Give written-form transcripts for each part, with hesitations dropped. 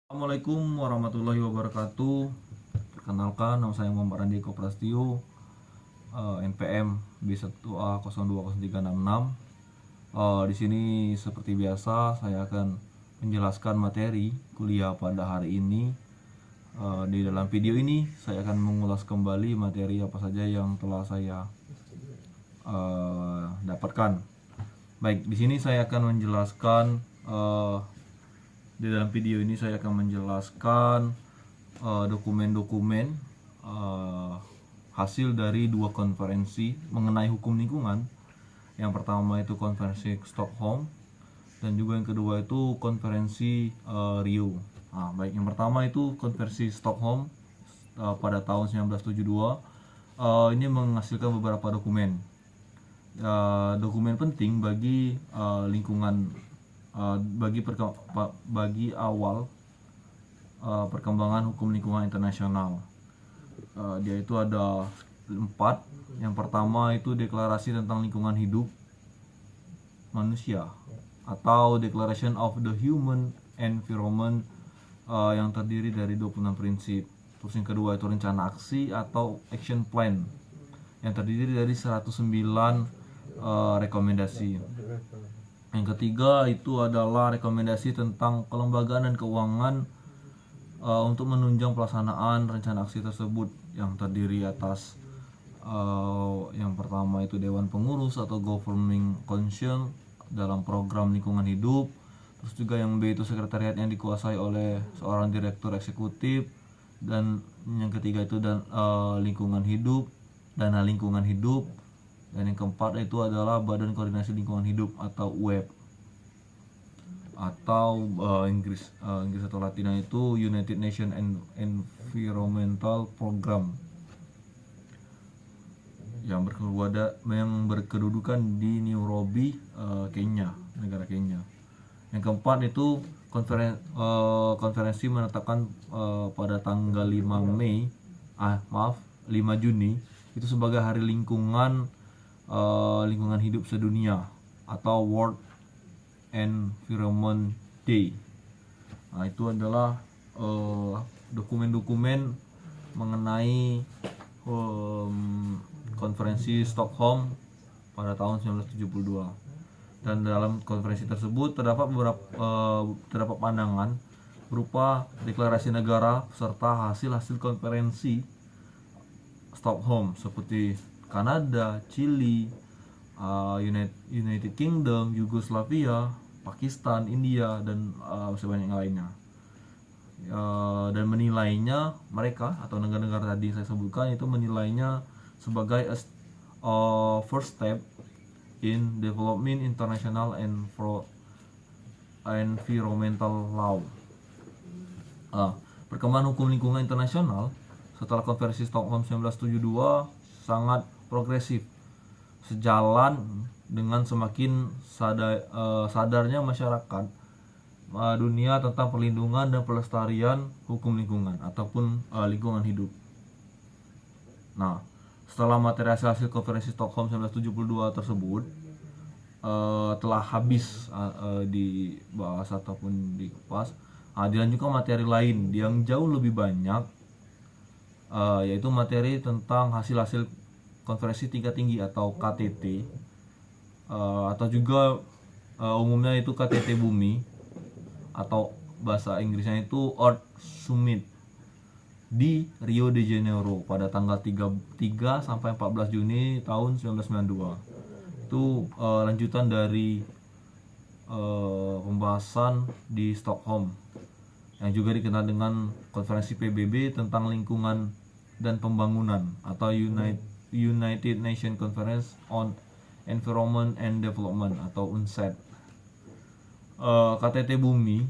Assalamualaikum warahmatullahi wabarakatuh. Perkenalkan, nama saya Muhammad Randi Koprastio, NPM B1A020366. Di sini seperti biasa saya akan menjelaskan materi kuliah pada hari ini. Di dalam video ini saya akan mengulas kembali materi apa saja yang telah saya dapatkan. Baik, di sini saya akan menjelaskan di dalam video ini saya akan menjelaskan dokumen-dokumen hasil dari dua konferensi mengenai hukum lingkungan. Yang pertama itu konferensi Stockholm dan juga yang kedua itu konferensi Rio. Baik, yang pertama itu konferensi Stockholm pada tahun 1972. Ini menghasilkan beberapa dokumen. Dokumen penting bagi lingkungan, bagi awal perkembangan hukum lingkungan internasional. Dia itu ada 4. Yang pertama itu deklarasi tentang lingkungan hidup manusia atau Declaration of the Human Environment, yang terdiri dari 26 prinsip. Terus yang kedua itu rencana aksi atau action plan yang terdiri dari 109 rekomendasi. Yang ketiga itu adalah rekomendasi tentang kelembagaan dan keuangan untuk menunjang pelaksanaan rencana aksi tersebut, yang terdiri atas yang pertama itu Dewan Pengurus atau Governing Council dalam program lingkungan hidup. Terus juga yang B itu sekretariat yang dikuasai oleh seorang direktur eksekutif. Dan yang ketiga itu lingkungan hidup, dana lingkungan hidup. Dan yang keempat itu adalah Badan Koordinasi Lingkungan Hidup atau UEP, atau Inggris atau Latina itu United Nations Environmental Program, yang berkedudukan di Nairobi, Kenya, negara Kenya. Yang keempat itu konferensi menetapkan pada tanggal 5 Juni itu sebagai hari lingkungan hidup sedunia atau World Environment Day. Itu adalah dokumen-dokumen mengenai konferensi Stockholm pada tahun 1972. Dan dalam konferensi tersebut terdapat terdapat pandangan berupa deklarasi negara serta hasil-hasil konferensi Stockholm seperti Kanada, Chili, United Kingdom, Yugoslavia, Pakistan, India, dan sebanyak yang lainnya. Dan menilainya, mereka atau negara-negara tadi saya sebutkan itu menilainya sebagai first step in developing international environmental law. Perkembangan hukum lingkungan internasional setelah konferensi Stockholm 1972 sangat progresif, sejalan dengan semakin sadarnya masyarakat dunia tentang perlindungan dan pelestarian hukum lingkungan ataupun lingkungan hidup. Setelah materi hasil konferensi Stockholm 1972 tersebut telah habis dibahas ataupun dikupas, dilanjutkan materi lain yang jauh lebih banyak, yaitu materi tentang hasil-hasil konferensi tingkat tinggi atau KTT, atau juga umumnya itu KTT Bumi, atau bahasa Inggrisnya itu Earth Summit di Rio de Janeiro pada tanggal 3 sampai 14 Juni tahun 1992. Itu lanjutan dari pembahasan di Stockholm yang juga dikenal dengan konferensi PBB tentang lingkungan dan pembangunan atau United Nations Conference on Environment and Development atau UNCED. KTT Bumi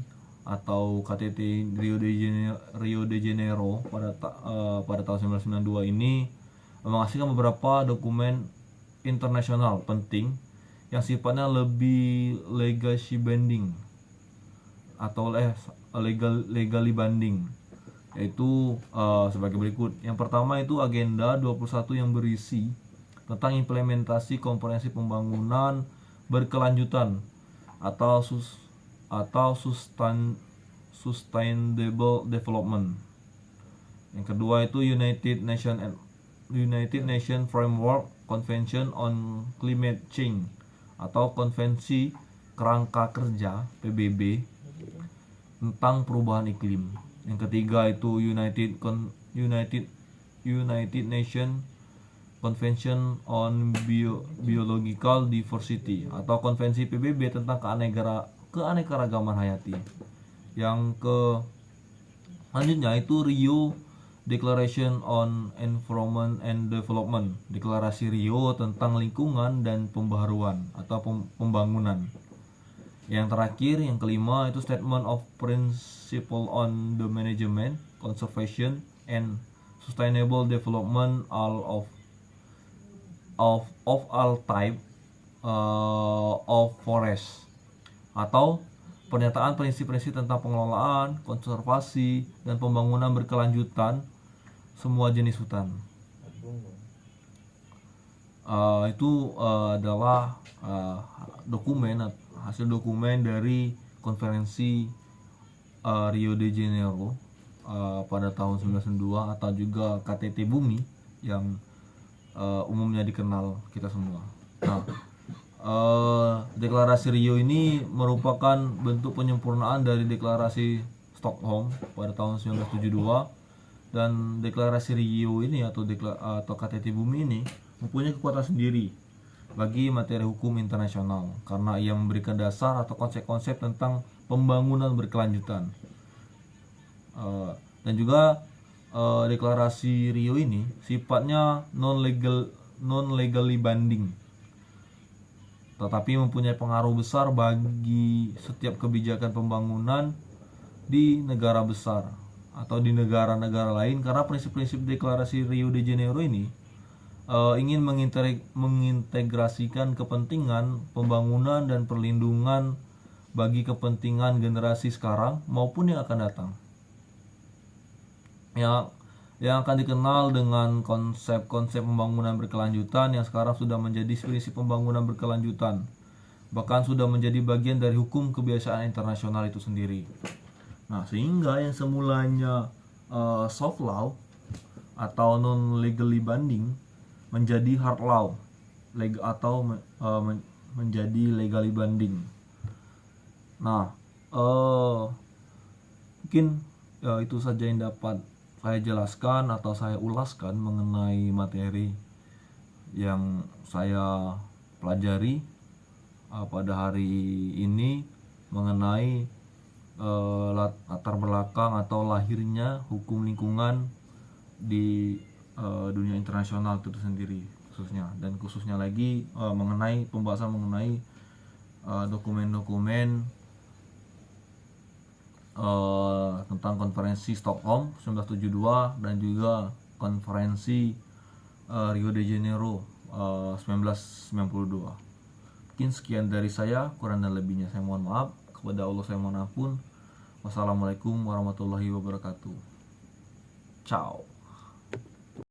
atau KTT Rio de Janeiro pada tahun 1992 ini menghasilkan beberapa dokumen internasional penting yang sifatnya lebih legacy binding atau legally binding, yaitu sebagai berikut. Yang pertama itu agenda 21 yang berisi tentang implementasi komprehensi pembangunan berkelanjutan atau Sustainable Development. Yang kedua itu United Nation Framework Convention on Climate Change atau Konvensi Kerangka Kerja PBB tentang perubahan iklim. Yang ketiga itu United Nation Convention on Biological Diversity atau Konvensi PBB tentang keanekaragaman hayati. Yang selanjutnya itu Rio Declaration on Environment and Development, deklarasi Rio tentang lingkungan dan pembaharuan atau pembangunan. Yang terakhir, yang kelima itu Statement of Principle on the Management, Conservation and Sustainable Development of all type of forest, atau pernyataan prinsip-prinsip tentang pengelolaan, konservasi, dan pembangunan berkelanjutan semua jenis hutan. Itu adalah hasil dokumen dari konferensi Rio de Janeiro pada tahun 1992 atau juga KTT Bumi yang umumnya dikenal kita semua. Nah, deklarasi Rio ini merupakan bentuk penyempurnaan dari deklarasi Stockholm pada tahun 1972, dan deklarasi Rio ini atau KTT Bumi ini mempunyai kekuatan sendiri bagi materi hukum internasional karena ia memberikan dasar atau konsep-konsep tentang pembangunan berkelanjutan. Dan juga deklarasi Rio ini sifatnya non-legally binding, tetapi mempunyai pengaruh besar bagi setiap kebijakan pembangunan di negara besar atau di negara-negara lain, karena prinsip-prinsip deklarasi Rio de Janeiro ini ingin mengintegrasikan kepentingan pembangunan dan perlindungan bagi kepentingan generasi sekarang maupun yang akan datang, yang akan dikenal dengan konsep-konsep pembangunan berkelanjutan yang sekarang sudah menjadi prinsip pembangunan berkelanjutan, bahkan sudah menjadi bagian dari hukum kebiasaan internasional itu sendiri. Nah, sehingga yang semulanya soft law atau non legally binding menjadi hard law atau menjadi legally binding. Nah, mungkin itu saja yang dapat saya jelaskan atau saya ulaskan mengenai materi yang saya pelajari pada hari ini mengenai latar belakang atau lahirnya hukum lingkungan di dunia internasional itu sendiri khususnya, dan khususnya lagi mengenai pembahasan mengenai dokumen-dokumen tentang konferensi Stockholm 1972 dan juga konferensi Rio de Janeiro 1992. Mungkin sekian dari saya, kurang dan lebihnya saya mohon maaf. Kepada Allah saya mohon ampun. Wassalamualaikum warahmatullahi wabarakatuh. Ciao.